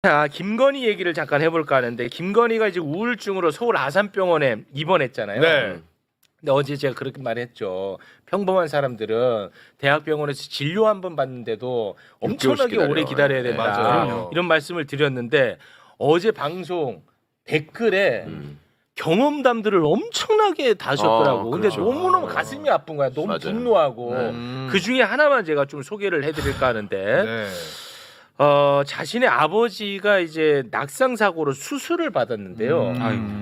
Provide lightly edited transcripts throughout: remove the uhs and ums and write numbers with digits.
자, 김건희 얘기를 잠깐 해볼까 하는데 김건희가 이제 우울증으로 서울 아산병원에 입원했잖아요. 네. 근데 어제 제가 그렇게 말했죠. 평범한 사람들은 대학병원에서 진료 한 번 받는데도 엄청나게 오래 기다려야 된다. 맞아요. 이런 말씀을 드렸는데 어제 방송 댓글에 경험담들을 엄청나게 다셨더라고. 근데 그렇죠. 너무너무 가슴이 아픈 거야. 너무 맞아요. 분노하고 그 중에 하나만 제가 좀 소개를 해드릴까 하는데. 네. 자신의 아버지가 이제 낙상 사고로 수술을 받았는데요.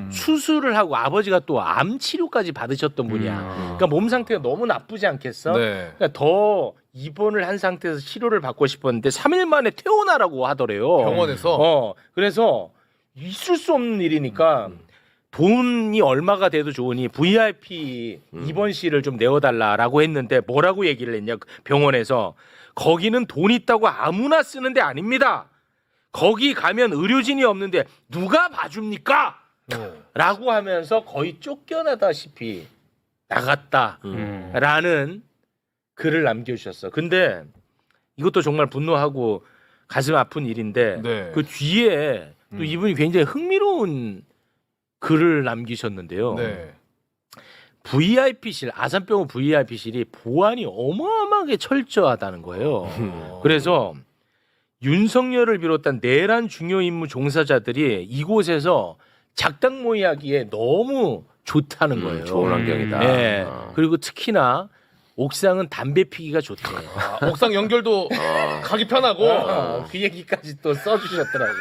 수술을 하고 아버지가 또 암 치료까지 받으셨던 분이야. 그러니까 몸 상태가 너무 나쁘지 않겠어? 네. 그러니까 더 입원을 한 상태에서 치료를 받고 싶었는데 3일 만에 퇴원하라고 하더래요. 병원에서. 그래서 있을 수 없는 일이니까 돈이 얼마가 돼도 좋으니 VIP 입원실을 좀 내어달라라고 했는데 뭐라고 얘기를 했냐? 병원에서 거기는 돈 있다고 아무나 쓰는 데 아닙니다. 거기 가면 의료진이 없는데 누가 봐줍니까? 라고 하면서 거의 쫓겨나다시피 나갔다라는 글을 남겨주셨어. 근데 이것도 정말 분노하고 가슴 아픈 일인데 네. 그 뒤에 또 이분이 굉장히 흥미로운 글을 남기셨는데요. 네. VIP실, 아산병원 VIP실이 보안이 어마어마하게 철저하다는 거예요. 그래서 윤석열을 비롯한 내란 중요 임무 종사자들이 이곳에서 작당 모의하기에 너무 좋다는 거예요. 좋은 환경이다. 네. 그리고 특히나 옥상은 담배 피기가 좋대요. 옥상 연결도 가기 편하고. 그 얘기까지 또 써주셨더라고.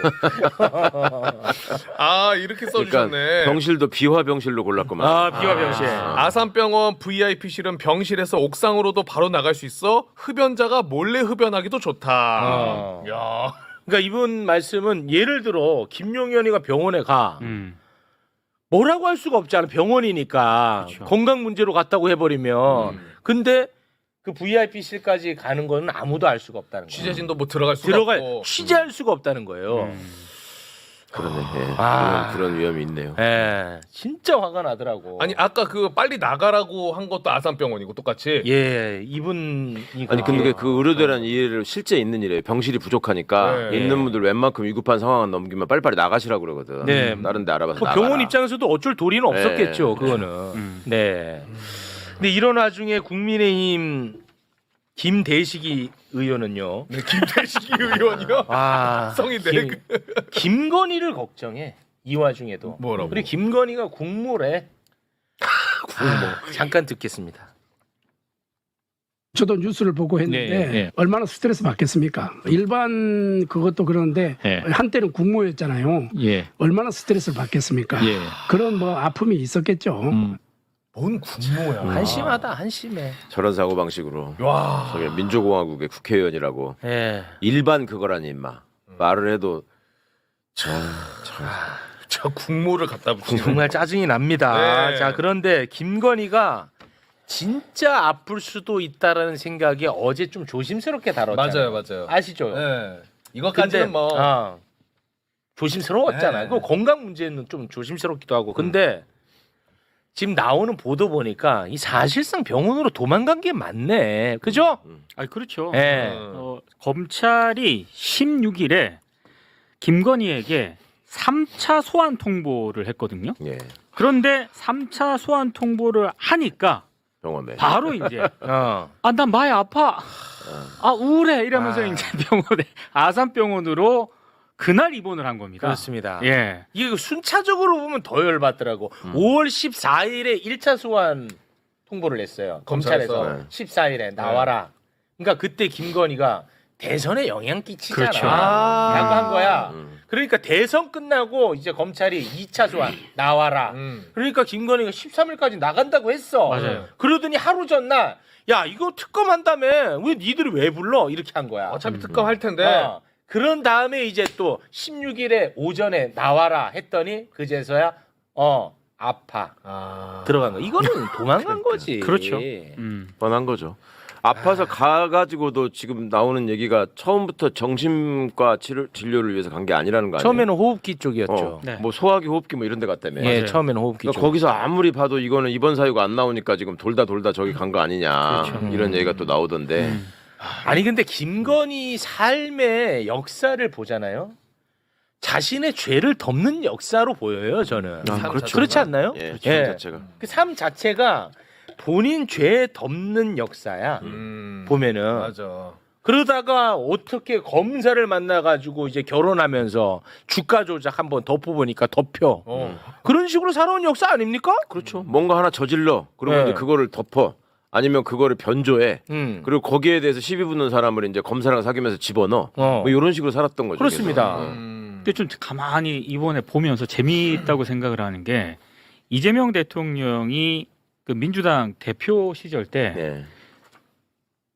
이렇게 써주셨네. 그러니까 병실도 비화 병실로 골랐구만. 비화병실. 아산병원 VIP실은 병실에서 옥상으로도 바로 나갈 수 있어 흡연자가 몰래 흡연하기도 좋다. 야. 그러니까 이분 말씀은 예를 들어 김용현이가 병원에 가. 뭐라고 할 수가 없잖아. 병원이니까. 그렇죠. 건강 문제로 갔다고 해버리면. 근데 그 VIP실까지 가는 거는 아무도 알 수가 없다는 거예요. 취재진도 뭐 들어갈 수가 없고. 취재할 수가 없다는 거예요. 그러네. 예. 아. 그런 위험이 있네요. 예, 진짜 화가 나더라고. 아니 아까 그 빨리 나가라고 한 것도 아산병원이고 똑같이. 예, 이분이 아니 근데 그 의료대란 일을 실제 있는 일이에요. 병실이 부족하니까 네. 있는 분들 웬만큼 위급한 상황 넘기면 빨리빨리 나가시라고 그러거든. 네. 다른 데 알아봐서 뭐 나가라. 병원 입장에서도 어쩔 도리는 없었겠죠. 그거는. 네. 근데 이런 와중에 국민의힘 김대식이 의원은요. 네, 김대식이 의원이요. 성이 네. 김건희를 걱정해. 이 와중에도. 뭐라고? 그리고 김건희가 국무래. 잠깐 듣겠습니다. 저도 뉴스를 보고 했는데 얼마나 스트레스 받겠습니까? 일반 그것도 그러는데 한때는 국무였잖아요. 얼마나 스트레스를 받겠습니까? 그런 뭐 아픔이 있었겠죠. 뭔 국무야. 한심하다, 한심해. 저런 사고 방식으로. 와. 저게 민주공화국의 국회의원이라고 예. 일반 그거라니 임마. 말을 해도 저 국무를 갖다 붙이는. 정말 짜증이 납니다. 네. 자, 그런데 김건희가 진짜 아플 수도 있다라는 생각이 어제 좀 조심스럽게 다뤘잖아요. 맞아요. 아시죠? 네. 이것까지는 뭐. 조심스러웠잖아요. 네. 그 건강 문제는 좀 조심스럽기도 하고. 근데 지금 나오는 보도 보니까 이 사실상 병원으로 도망간 게 맞네. 그죠? 아, 그렇죠. 예. 검찰이 16일에 김건희에게 3차 소환 통보를 했거든요. 예. 그런데 3차 소환 통보를 하니까 병원에. 바로 이제 어. 나 많이 아파. 우울해 이러면서 이제 병원에 아산병원으로 그날 입원을 한 겁니다. 그렇습니다. 예. 이게 순차적으로 보면 더 열받더라고. 5월 14일에 1차 소환 통보를 냈어요. 검찰에서 14일에 나와라. 그러니까 그때 김건희가 대선에 영향 끼치잖아. 그렇죠. 라고 한 거야. 그러니까 대선 끝나고 이제 검찰이 2차 소환 나와라. 그러니까 김건희가 13일까지 나간다고 했어. 맞아요. 그러더니 하루 전날 야 이거 특검한다며 왜 니들이 왜 불러? 이렇게 한 거야. 어차피 특검 할 텐데. 그런 다음에 이제 또 16일에 오전에 나와라 했더니 그제서야 아파 들어간 거. 이거는 도망간 거지. 그렇죠. 뻔한 거죠. 아파서 가가지고도 지금 나오는 얘기가 처음부터 정신과 진료를 위해서 간 게 아니라는 거 아니에요? 처음에는 호흡기 쪽이었죠. 네. 뭐 소화기 호흡기 뭐 이런 데 갔다며. 예, 처음에는 호흡기 그러니까 쪽. 거기서 아무리 봐도 이거는 입원 사유가 안 나오니까 지금 돌다 저기 간 거 아니냐. 그렇죠. 이런 얘기가 또 나오던데. 아니 근데 김건희 삶의 역사를 보잖아요. 자신의 죄를 덮는 역사로 보여요. 저는. 아, 그렇죠. 그렇지 않나요? 예, 예. 자체가. 그 삶 자체가 본인 죄 덮는 역사야. 보면은. 맞아. 그러다가 어떻게 검사를 만나가지고 이제 결혼하면서 주가 조작 한번 덮어보니까 덮여. 그런 식으로 살아온 역사 아닙니까? 그렇죠. 뭔가 하나 저질러. 그리고 네. 이제 그거를 덮어. 아니면 그거를 변조해. 그리고 거기에 대해서 시비 붙는 사람을 이제 검사랑 사귀면서 집어넣어. 뭐 이런 식으로 살았던 거죠. 그렇습니다. 그래서. 근데 좀 가만히 이번에 보면서 재미있다고 생각을 하는 게 이재명 대통령이 그 민주당 대표 시절 때 네.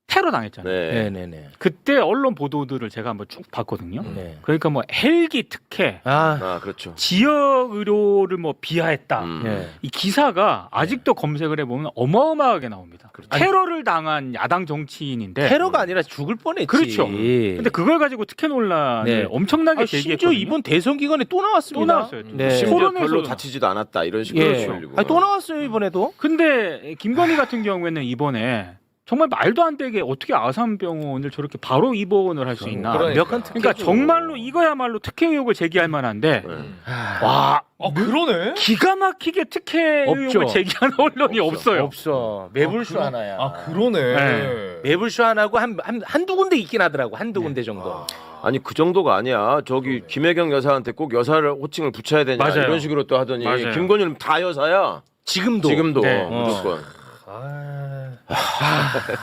테러 당했잖아요. 네. 네네네. 그때 언론 보도들을 제가 한번 쭉 봤거든요. 네. 그러니까 뭐 헬기 특혜, 아, 그렇죠. 지역 의료를 뭐 비하했다. 네. 이 기사가 아직도 검색을 해보면 어마어마하게 나옵니다. 테러를 당한 야당 정치인인데 테러가 아니라 죽을 뻔했지. 그렇죠. 근데 그걸 가지고 특혜 논란을 네. 엄청나게 심지어 제기했거든요. 이번 대선 기간에 또 나왔습니다. 또 나왔어요. 네. 심지어 토론에서도 별로 다치지도 않았다 이런 식으로 예. 올리고. 아니, 또 나왔어요 이번에도. 근데 김건희 같은 경우에는 이번에 정말 말도 안 되게 어떻게 아산병원을 저렇게 바로 입원을 할 수 있나? 완벽한 그러니까 특혜죠. 정말로 이거야말로 특혜 의혹을 제기할 만한데 네. 와 그러네. 기가 막히게 특혜 없죠. 의혹을 제기하는 언론이 없어요. 없어. 매불쇼 하나야. 그러네. 네. 매불쇼 하나고 한두 군데 있긴 하더라고. 한두 군데 정도. 아니 그 정도가 아니야. 저기 김혜경 여사한테 꼭 여사를 호칭을 붙여야 되냐 맞아요. 이런 식으로 또 하더니 맞아요. 김건희는 다 여사야. 지금도. 네. 무조건.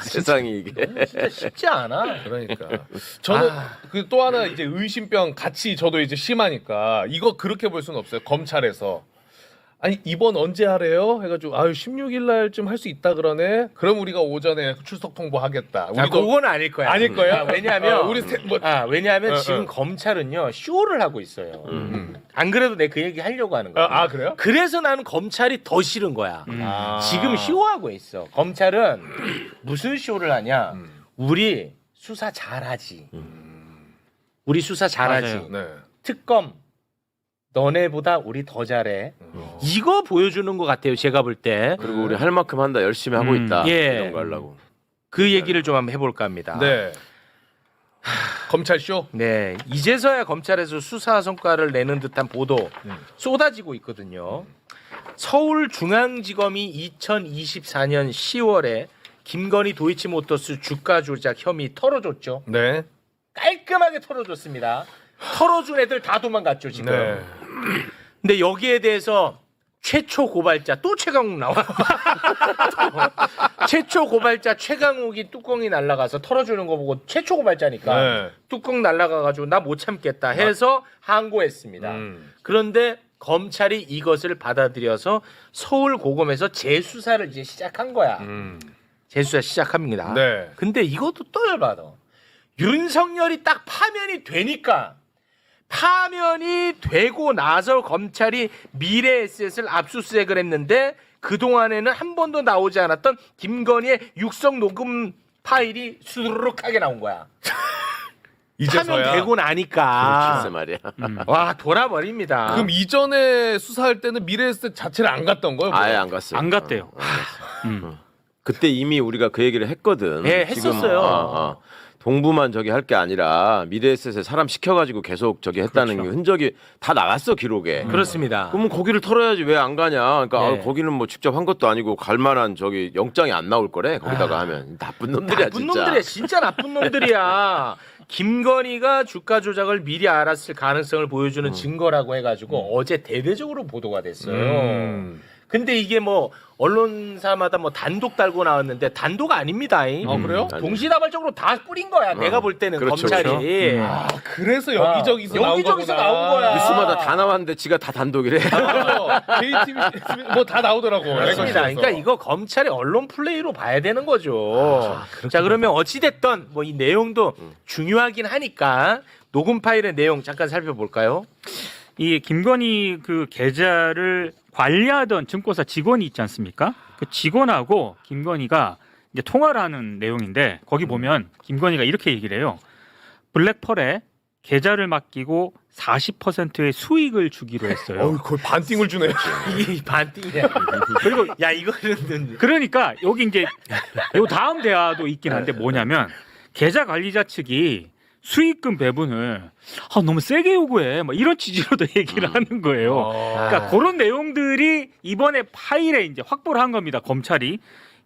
세상이 이게. 진짜 쉽지 않아. 그러니까 저는 그 또 하나 이제 의심병 같이 저도 이제 심하니까 이거 그렇게 볼 수는 없어요. 검찰에서 아니 이번 언제 하래요? 해가지고 아유 16일 날쯤 할 수 있다 그러네. 그럼 우리가 오전에 출석 통보하겠다. 아, 그건 아닐 거야. 아닐 거예요? 아, 왜냐하면 우리 지금 검찰은요 쇼를 하고 있어요. 안 그래도 내가 그 얘기 하려고 하는 거야. 그래요? 그래서 나는 검찰이 더 싫은 거야. 지금 쇼하고 있어. 검찰은 무슨 쇼를 하냐? 우리 수사 잘하지. 우리 수사 잘하지. 맞아요. 네. 특검 너네보다 우리 더 잘해. 이거 보여주는 것 같아요. 제가 볼 때. 그리고 우리 할 만큼 한다 열심히 하고 있다 예. 이런 거 하려고. 그 얘기를 좀 한번 해볼까 합니다. 네. 검찰 쇼. 네, 이제서야 검찰에서 수사 성과를 내는 듯한 보도 쏟아지고 있거든요. 서울중앙지검이 2024년 10월에 김건희 도이치모터스 주가 조작 혐의 털어줬죠. 네. 깔끔하게 털어줬습니다. 털어준 애들 다 도망갔죠 지금. 네. 근데 여기에 대해서 최초 고발자 또 최강욱 나와. 최초 고발자 최강욱이 뚜껑이 날아가서 털어주는 거 보고 최초 고발자니까 네. 뚜껑 날아가가지고 나 못 참겠다 해서 항고했습니다. 그런데 검찰이 이것을 받아들여서 서울고검에서 재수사를 이제 시작한 거야. 재수사 시작합니다. 네. 근데 이것도 또 열받아. 윤석열이 딱 파면이 되니까 파면이 되고 나서 검찰이 미래에셋을 압수수색을 했는데 그동안에는 한 번도 나오지 않았던 김건희의 육성 녹음 파일이 수두룩하게 나온 거야. 이제서야. 파면 되고 나니까 글쎄 말이야. 와 돌아버립니다. 그럼 이전에 수사할 때는 미래에셋 자체를 안 갔던 거예요? 아예 안 갔어요. 안 갔대요. 그때 이미 우리가 그 얘기를 했거든. 네, 지금, 했었어요. 동부만 저기 할 게 아니라 미래에셋에 사람 시켜가지고 계속 저기 했다는 게 흔적이 다 나갔어 기록에. 그렇습니다. 그러면 거기를 털어야지 왜 안 가냐? 그러니까 네. 거기는 뭐 직접 한 것도 아니고 갈 만한 저기 영장이 안 나올 거래. 거기다가 하면 나쁜 놈들이야 나쁜 진짜. 놈들이야. 진짜 나쁜 놈들이야. 김건희가 주가 조작을 미리 알았을 가능성을 보여주는 증거라고 해가지고 어제 대대적으로 보도가 됐어요. 근데 이게 뭐 언론사마다 뭐 단독 달고 나왔는데 단독 아닙니다. 그래요? 동시다발적으로 다 뿌린 거야. 내가 볼 때는 그렇죠, 검찰이. 그래서 여기저기서 나온 여기저기서 거구나. 나온 거야. 뉴스마다 다 나왔는데 지가 다 단독이래. JTBC 뭐 다 나오더라고. 그렇습니다. 그러니까 이거 검찰의 언론 플레이로 봐야 되는 거죠. 자 그러면 어찌 됐던 뭐 이 내용도 중요하긴 하니까 녹음 파일의 내용 잠깐 살펴볼까요? 이 김건희 그 계좌를 관리하던 증권사 직원이 있지 않습니까? 그 직원하고 김건희가 이제 통화를 하는 내용인데 거기 보면 김건희가 이렇게 얘기를 해요. 블랙펄에 계좌를 맡기고 40%의 수익을 주기로 했어요. 거의 반띵을 주네. 이 반띵이야. 그리고 야 이거는 그러니까 여기 이제 요 다음 대화도 있긴 한데 뭐냐면 계좌 관리자 측이 수익금 배분을 너무 세게 요구해. 뭐 이런 취지로도 얘기를 하는 거예요. 그러니까 그런 내용들이 이번에 파일에 이제 확보를 한 겁니다. 검찰이.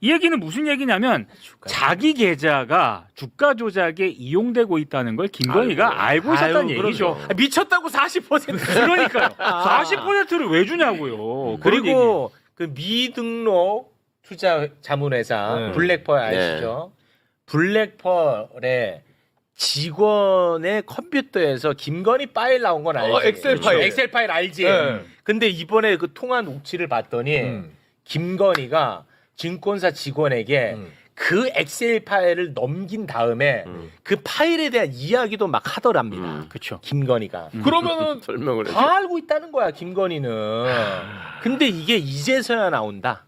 이 얘기는 무슨 얘기냐면 자기 계좌가 주가 조작에 이용되고 있다는 걸 김건희가 알고 있었다는 얘기죠. 그럼요. 미쳤다고 40%. 그러니까요. 40%를 왜 주냐고요. 그런 그리고 그 미등록 투자 자문회사 네. 블랙펄 아시죠? 블랙펄의 직원의 컴퓨터에서 김건희 파일 나온 건 알지? 엑셀 파일. 엑셀 파일 알지? 네. 근데 이번에 그 통화 녹취를 봤더니 김건희가 증권사 직원에게 그 엑셀 파일을 넘긴 다음에 그 파일에 대한 이야기도 막 하더랍니다. 그렇죠. 김건희가. 그러면은 설명을 해. 다 알고 있다는 거야, 김건희는. 근데 이게 이제서야 나온다.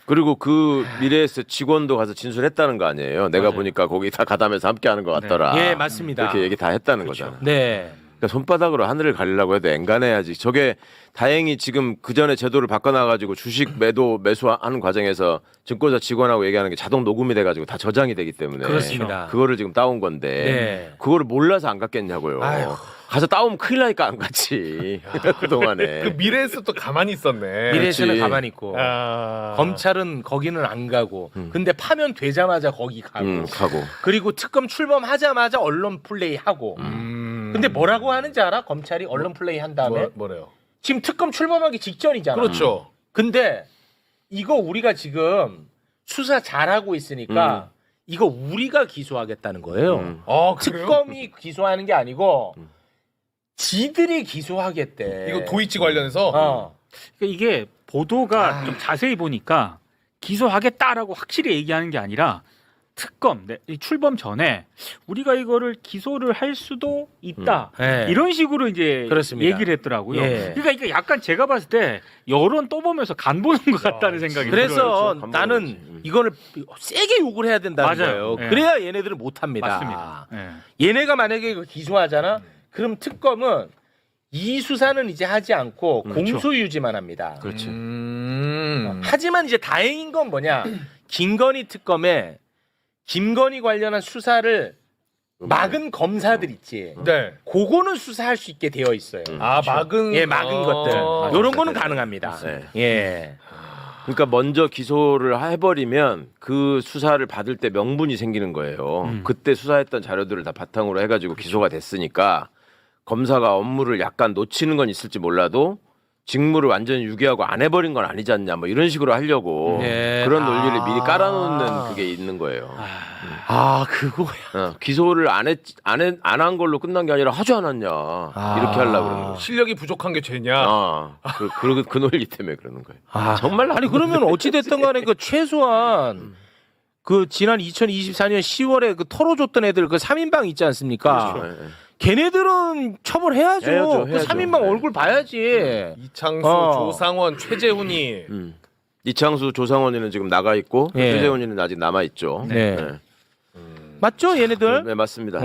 그리고 그 미래에서 직원도 가서 진술했다는 거 아니에요. 내가 보니까 거기 다 가담해서 함께하는 것 같더라. 예, 맞습니다. 그렇게 얘기 다 했다는 거잖아. 네. 그러니까 손바닥으로 하늘을 가리려고 해도 앵간해야지. 저게 다행히 지금 그 전에 제도를 바꿔놔가지고 주식 매수하는 과정에서 증권사 직원하고 얘기하는 게 자동 녹음이 돼가지고 다 저장이 되기 때문에 그렇습니다. 그거를 지금 따온 건데 네. 그거를 몰라서 안 갔겠냐고요. 아휴. 가서 따오면 큰일 나니까 안 갔지. 그 동안에. 그 미래에서 또 가만히 있었네. 미래에서는 그렇지. 가만히 있고 아. 검찰은 거기는 안 가고 근데 파면 되자마자 거기 가고 가고. 그리고 특검 출범하자마자 언론 플레이 하고 근데 뭐라고 하는지 알아? 검찰이 언론 플레이 한 다음에 뭐래요? 지금 특검 출범하기 직전이잖아. 그렇죠. 근데 이거 우리가 지금 수사 잘하고 있으니까 이거 우리가 기소하겠다는 거예요. 아, 그래요? 특검이 기소하는 게 아니고 지들이 기소하겠대. 이거 도이치 관련해서 그러니까 이게 보도가 좀 자세히 보니까 기소하겠다라고 확실히 얘기하는 게 아니라 특검 이 출범 전에 우리가 이거를 기소를 할 수도 있다 네. 이런 식으로 이제 그렇습니다. 얘기를 했더라고요. 예. 그러니까 이게 약간 제가 봤을 때 여론 떠보면서 간 보는 것 같다는 생각이 들어요. 그래서 그렇죠. 나는 이거를 세게 욕을 해야 된다는 맞아요. 거예요. 예. 그래야 얘네들은 못합니다. 맞습니다. 예. 얘네가 만약에 이거 기소하잖아. 그럼 특검은 이 수사는 이제 하지 않고 공소유지만 합니다. 그렇지. 하지만 이제 다행인 건 뭐냐? 김건희 특검에 김건희 관련한 수사를 막은 검사들 있지. 네. 그거는 수사할 수 있게 되어 있어요. 아, 막은 예, 막은 것들. 맞아. 이런 거는 가능합니다. 네. 예. 그러니까 먼저 기소를 해버리면 그 수사를 받을 때 명분이 생기는 거예요. 그때 수사했던 자료들을 다 바탕으로 해가지고 기소가 됐으니까 검사가 업무를 약간 놓치는 건 있을지 몰라도 직무를 완전히 유기하고 안 해버린 건 아니지 않냐 뭐 이런 식으로 하려고 네. 그런 논리를 미리 깔아놓는 그게 있는 거예요. 그거야. 기소를 안 한 걸로 끝난 게 아니라 하지 않았냐 이렇게 하려고 그러는 거죠. 실력이 부족한 게 죄냐? 그 논리 때문에 그러는 거예요. 정말 아니 그러면 어찌 됐든 간에 그 최소한 그 지난 2024년 10월에 그 털어줬던 애들 그 3인방 있지 않습니까? 그렇죠. 예. 걔네들은 처벌해야죠. 해야죠, 그 해야죠. 3인방 네. 얼굴 봐야지. 이창수, 어. 조상원, 최재훈이 이창수, 조상원이는 지금 나가 있고 예. 최재훈이는 아직 남아 있죠. 네. 맞죠, 얘네들? 네, 맞습니다.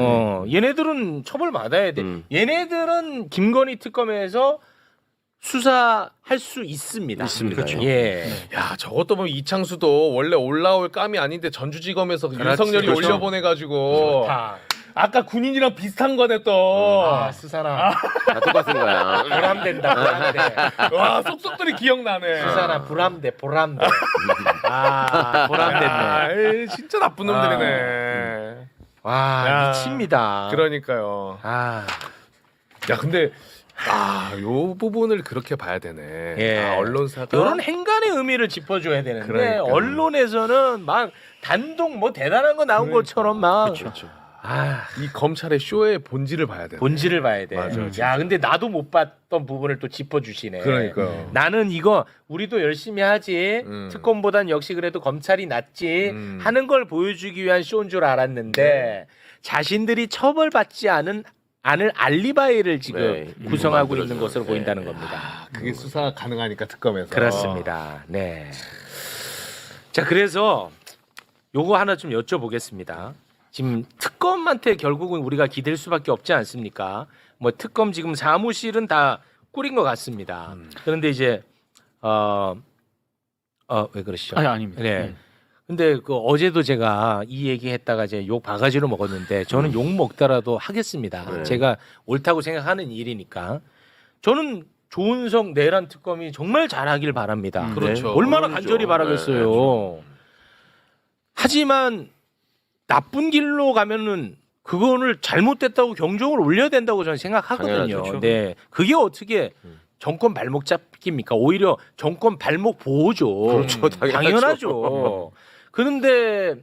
얘네들은 처벌 받아야 돼. 얘네들은 김건희 특검에서 수사할 수 있습니다. 있습니다. 그렇죠. 예. 야, 저것도 보면 이창수도 원래 올라올 감이 아닌데 전주지검에서 윤석열이 그렇죠. 올려보내가지고 다. 아까 군인이랑 비슷한 거네 또. 수사나 다 똑같은 거야. 보람된다. 보람돼. 와, 속속들이 기억나네. 수사나 보람돼. 보람돼. 보람됐네. 야, 에이, 진짜 나쁜 놈들이네. 와 야. 미칩니다. 그러니까요. 야, 근데 요 부분을 그렇게 봐야 되네. 예. 언론사가 이런 행간의 의미를 짚어줘야 되는데 그러니까. 언론에서는 막 단독 뭐 대단한 거 나온 것처럼 막 이 검찰의 쇼의 본질을 봐야 돼. 본질을 봐야 돼. 맞아, 야 근데 나도 못 봤던 부분을 또 짚어주시네. 그러니까요. 나는 이거 우리도 열심히 하지 특검보단 역시 그래도 검찰이 낫지 하는 걸 보여주기 위한 쇼인 줄 알았는데 자신들이 처벌받지 않을 알리바이를 지금 네. 구성하고 만들어줘요. 있는 것으로 네. 보인다는 겁니다. 그게 수사가 가능하니까 특검에서. 그렇습니다. 네. 자, 그래서 요거 하나 좀 여쭤보겠습니다. 지금 특검한테 결국은 우리가 기댈 수밖에 없지 않습니까? 뭐 특검 지금 사무실은 다 꾸린 것 같습니다. 그런데 이제 왜 그러시죠? 아닙니다. 네. 근데 그 어제도 제가 이 얘기했다가 이제 욕 바가지로 먹었는데 저는 욕 먹더라도 하겠습니다. 네. 제가 옳다고 생각하는 일이니까 저는 조은석 내란 특검이 정말 잘하길 바랍니다. 그렇죠. 얼마나 그렇죠. 간절히 바라겠어요. 하지만 나쁜 길로 가면은 그거를 잘못됐다고 경종을 올려야 된다고 저는 생각하거든요. 당연하죠. 네, 그게 어떻게 정권 발목 잡기입니까? 오히려 정권 발목 보호죠. 그렇죠. 당연하죠. 그런데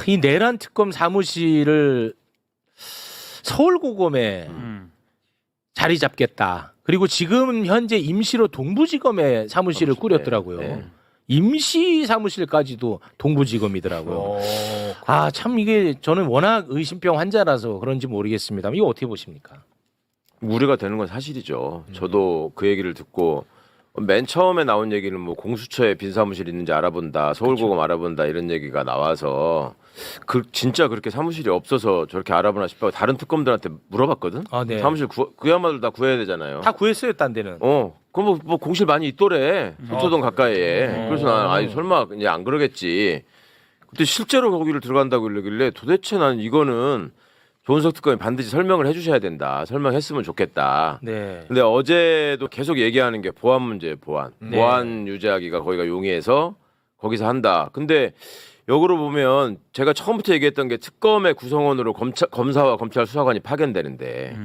이 내란 특검 사무실을 서울고검에 자리 잡겠다. 그리고 지금 현재 임시로 동부지검에 사무실을 꾸렸더라고요. 네. 임시 사무실까지도 동부지검이더라고요. 아, 참 이게 저는 워낙 의심병 환자라서 그런지 모르겠습니다. 이거 어떻게 보십니까? 우려가 되는 건 사실이죠. 저도 그 얘기를 듣고 맨 처음에 나온 얘기는 뭐 공수처에 빈 사무실 있는지 알아본다, 서울고검 알아본다 이런 얘기가 나와서 진짜 그렇게 사무실이 없어서 저렇게 알아보나 싶어 다른 특검들한테 물어봤거든. 아, 네. 사무실 그야말로 다 구해야 되잖아요. 다 구했어요, 딴 데는. 그럼 뭐 공실 많이 있더래. 서초동 가까이에. 그래서 난 아니 설마 이제 안 그러겠지. 근데 실제로 거기를 들어간다고 그러길래 도대체 나는 이거는 조은석 특검이 반드시 설명을 해주셔야 된다. 설명했으면 좋겠다. 네. 근데 어제도 계속 얘기하는 게 보안 문제예요. 보안. 네. 보안 유지하기가 거기가 용이해서 거기서 한다. 근데 역으로 보면 제가 처음부터 얘기했던 게 특검의 구성원으로 검사와 검찰 수사관이 파견되는데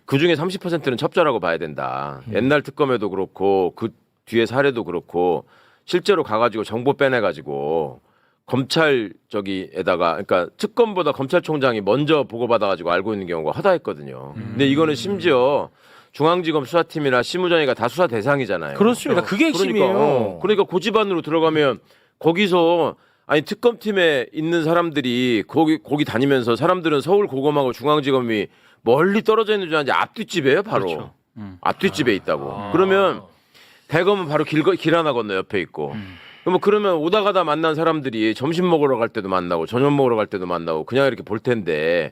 그 중에 30%는 첩자라고 봐야 된다. 옛날 특검에도 그렇고 그 뒤에 사례도 그렇고 실제로 가가지고 정보 빼내가지고 검찰 저기에다가 그러니까 특검보다 검찰총장이 먼저 보고받아가지고 알고 있는 경우가 허다했거든요. 근데 이거는 심지어 중앙지검 수사팀이나 심우정이가 다 수사 대상이잖아요. 그렇죠. 그러니까 그게 핵심이에요. 그러니까 고집안으로 들어가면 거기서 아니 특검팀에 있는 사람들이 거기 다니면서 사람들은 서울 고검하고 중앙지검이 멀리 떨어져 있는 줄 아는지 앞뒷집이에요, 바로. 그렇죠. 앞뒷집에 있다고. 그러면 대검은 바로 길 하나 건너 옆에 있고. 그러면 오다 가다 만난 사람들이 점심 먹으러 갈 때도 만나고 저녁 먹으러 갈 때도 만나고 그냥 이렇게 볼 텐데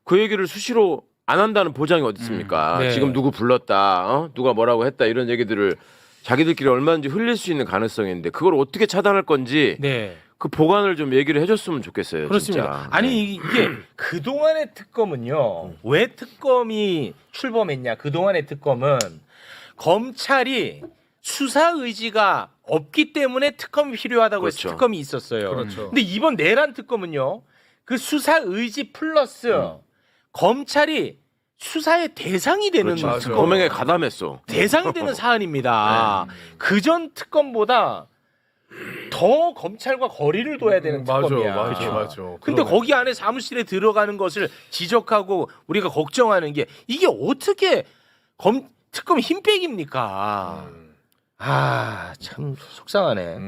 그 얘기를 수시로 안 한다는 보장이 어디 있습니까? 네. 지금 누구 불렀다, 누가 뭐라고 했다 이런 얘기들을 자기들끼리 얼마든지 흘릴 수 있는 가능성이 있는데 그걸 어떻게 차단할 건지 네. 그 보관을 좀 얘기를 해줬으면 좋겠어요. 그렇습니다. 진짜. 아니 네. 이게 그동안의 특검은요. 왜 특검이 출범했냐? 그동안의 특검은 검찰이 수사 의지가 없기 때문에 특검이 필요하다고 해서 그렇죠. 특검이 있었어요. 그렇죠. 근데 이번 내란 특검은요. 그 수사 의지 플러스 검찰이 수사의 대상이 되는 그렇죠. 맞아요. 특검. 범행에 가담했어. 대상이 되는 사안입니다. 그전 특검보다 더 검찰과 거리를 둬야 되는 특검이야. 맞아. 근데 거기 안에 사무실에 들어가는 것을 지적하고 우리가 걱정하는 게 이게 어떻게 특검 힘빼기입니까? 아, 참 속상하네.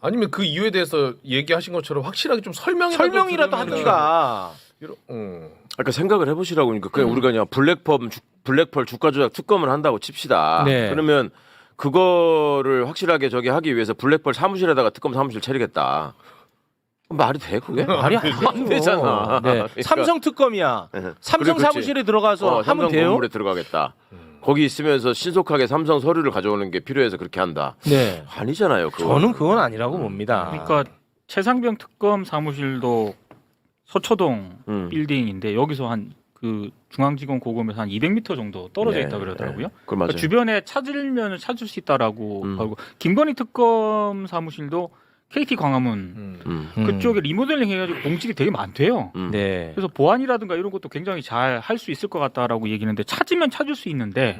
아니면 그 이유에 대해서 얘기하신 것처럼 확실하게 좀 설명이라도 설명이라도 들으면은 하든가. 그러니까 생각을 해보시라고 그러니까 그냥 우리가 그냥 블랙펄 주가 조작 특검을 한다고 칩시다. 네. 그러면 그거를 확실하게 저기 하기 위해서 블랙펄 사무실에다가 특검 사무실 차리겠다. 말이 돼 그게? 말이 안 되잖아. 네. 그러니까. 삼성 특검이야. 삼성 그렇지. 사무실에 들어가서 하면 삼성 돼요? 건물에 들어가겠다. 거기 있으면서 신속하게 삼성 서류를 가져오는 게 필요해서 그렇게 한다. 네. 아니잖아요. 그거. 저는 그건 아니라고 봅니다. 그러니까 최상병 특검 사무실도 서초동 빌딩인데 여기서 한 그 중앙지검 고검에서 한 200m 정도 떨어져 네, 네. 있다 그러더라고요. 그걸 맞아요. 그러니까 주변에 찾으면 찾을 수 있다라고 하고 김건희 특검 사무실도 KT 광화문 그쪽에 리모델링 해가지고 공실이 되게 많대요. 네. 그래서 보안이라든가 이런 것도 굉장히 잘 할 수 있을 것 같다라고 얘기하는데 찾으면 찾을 수 있는데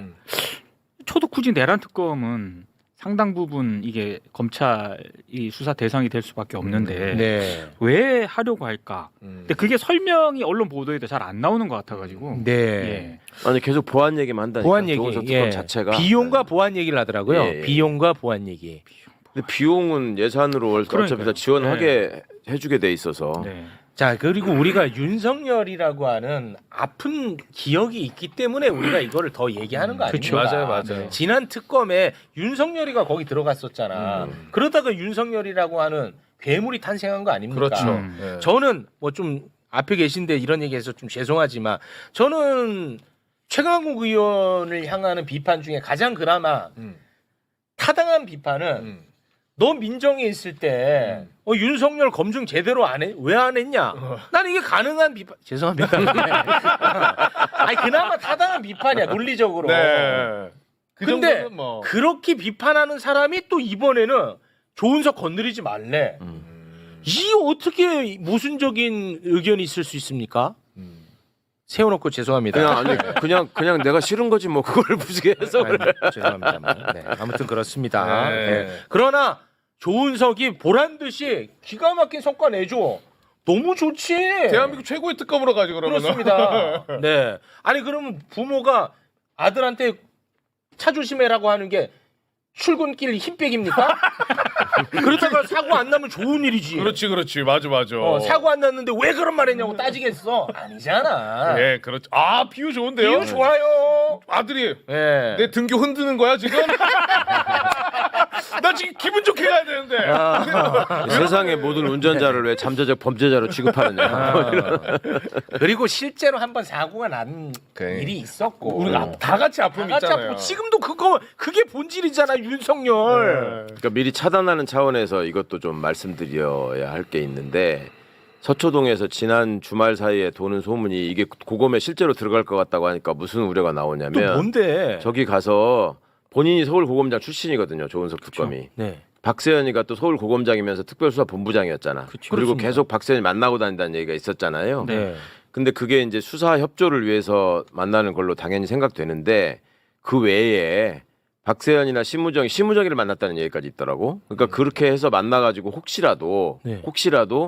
저도 굳이 내란 특검은 상당 부분 이게 검찰이 수사 대상이 될 수밖에 없는데 네. 왜 하려고 할까? 근데 그게 설명이 언론 보도에도 잘 안 나오는 것 같아가지고. 네. 예. 아니 계속 보안 얘기만 한다니까. 보안 얘기. 조은석 특검 예. 자체가 비용과 보안 얘기를 하더라고요. 예, 예. 비용과 보안 얘기. 근데 비용은 예산으로 어차피 다 그러니까요. 지원하게 해주게 돼 있어서. 네. 자, 그리고 우리가 윤석열이라고 하는 아픈 기억이 있기 때문에 우리가 이거를 더 얘기하는 거 그쵸. 아닙니까? 맞아요. 지난 특검에 윤석열이가 거기 들어갔었잖아. 그러다가 윤석열이라고 하는 괴물이 탄생한 거 아닙니까? 그렇죠. 예. 저는 뭐 좀 앞에 계신데 이런 얘기해서 좀 죄송하지만 저는 최강욱 의원을 향하는 비판 중에 가장 그나마 타당한 비판은 너 민정에 있을 때 윤석열 검증 제대로 안 해? 왜 안 했냐? 나는 이게 가능한 비판. 죄송합니다. 아니 그나마 타당한 비판이야 논리적으로. 네. 그 근데 정도는 뭐. 그렇게 비판하는 사람이 또 이번에는 조은석 건드리지 말래. 이 어떻게 모순적인 의견이 있을 수 있습니까? 세워놓고 죄송합니다. 그냥 내가 싫은 거지 뭐 그걸 무시해 해서 그래. 죄송합니다. 네, 아무튼 그렇습니다. 네. 네. 그러나 조은석이 보란 듯이 기가 막힌 성과 내줘. 너무 좋지. 대한민국 최고의 특검으로 가지 그러면. 그렇습니다. 네. 아니 그러면 부모가 아들한테 차 조심해라고 하는 게 출근길 힘빼기입니까? 그러다가 사고 안 나면 좋은 일이지. 그렇지. 맞아. 사고 안 났는데 왜 그런 말 했냐고 따지겠어. 아니잖아. 예, 그렇죠. 아, 비유 좋은데요? 이유 좋아요. 아들이 네. 내 등교 흔드는 거야 지금? 나 지금 기분 좋게 가야 되는데. 세상의 모든 운전자를 왜 잠재적 범죄자로 취급하느냐. 그리고 실제로 한번 사고가 난 그래. 일이 있었고 우리가 다 같이 아픔 다 같이 있잖아요. 아프고 지금도 그게 본질이잖아 윤석열. 그러니까 미리 차단하는 차원에서 이것도 좀 말씀드려야 할 게 있는데 서초동에서 지난 주말 사이에 도는 소문이 이게 고검에 실제로 들어갈 것 같다고 하니까 무슨 우려가 또 나오냐면 뭔데? 저기 가서 본인이 서울고검장 출신이거든요. 조은석 특검이. 네. 박세현이가 또 서울고검장이면서 특별수사본부장이었잖아. 그리고 그렇습니다. 계속 박세현이 만나고 다닌다는 얘기가 있었잖아요. 네. 근데 그게 이제 수사 협조를 위해서 만나는 걸로 당연히 생각되는데 그 외에 박세현이나 심우정이를 만났다는 얘기까지 있더라고. 그러니까 그렇게 해서 만나가지고 혹시라도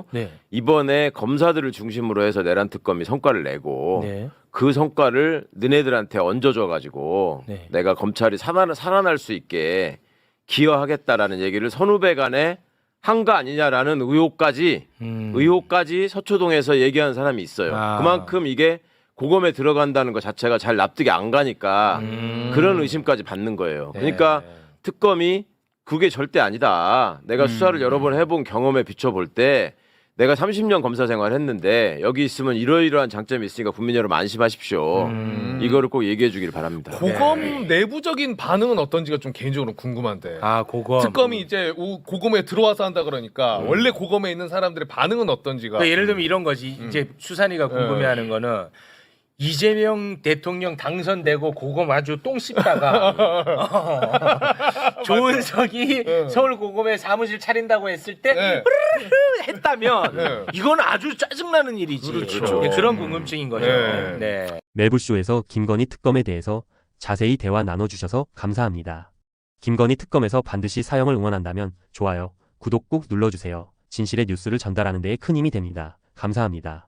네. 이번에 검사들을 중심으로 해서 내란 특검이 성과를 내고 네. 그 성과를 너네들한테 얹어줘가지고 네. 내가 검찰이 살아날 수 있게 기여하겠다라는 얘기를 선후배 간에 한 거 아니냐라는 의혹까지 서초동에서 얘기하는 사람이 있어요. 아. 그만큼 이게 고검에 들어간다는 것 자체가 잘 납득이 안 가니까 그런 의심까지 받는 거예요. 그러니까 특검이 그게 절대 아니다. 내가 수사를 여러 번 해본 경험에 비춰볼 때 내가 30년 검사 생활을 했는데 여기 있으면 이러이러한 장점이 있으니까 국민 여러분 안심하십시오. 이거를 꼭 얘기해 주길 바랍니다. 고검 내부적인 반응은 어떤지가 좀 개인적으로 궁금한데. 아 고검. 특검이 이제 고검에 들어와서 한다 그러니까 원래 고검에 있는 사람들의 반응은 어떤지가. 그러니까 예를 들면 이런 거지. 이제 수산이가 궁금해하는 거는 이재명 대통령 당선되고 고검 아주 똥 씹다가 조은석이 서울 고검에 사무실 차린다고 했을 때 네. 했다면 네. 이건 아주 짜증나는 일이지. 그렇죠. 네, 그런 궁금증인 거죠. 네. 네. 매부쇼에서 김건희 특검에 대해서 자세히 대화 나눠주셔서 감사합니다. 김건희 특검에서 반드시 사형을 응원한다면 좋아요, 구독 꾹 눌러주세요. 진실의 뉴스를 전달하는 데에 큰 힘이 됩니다. 감사합니다.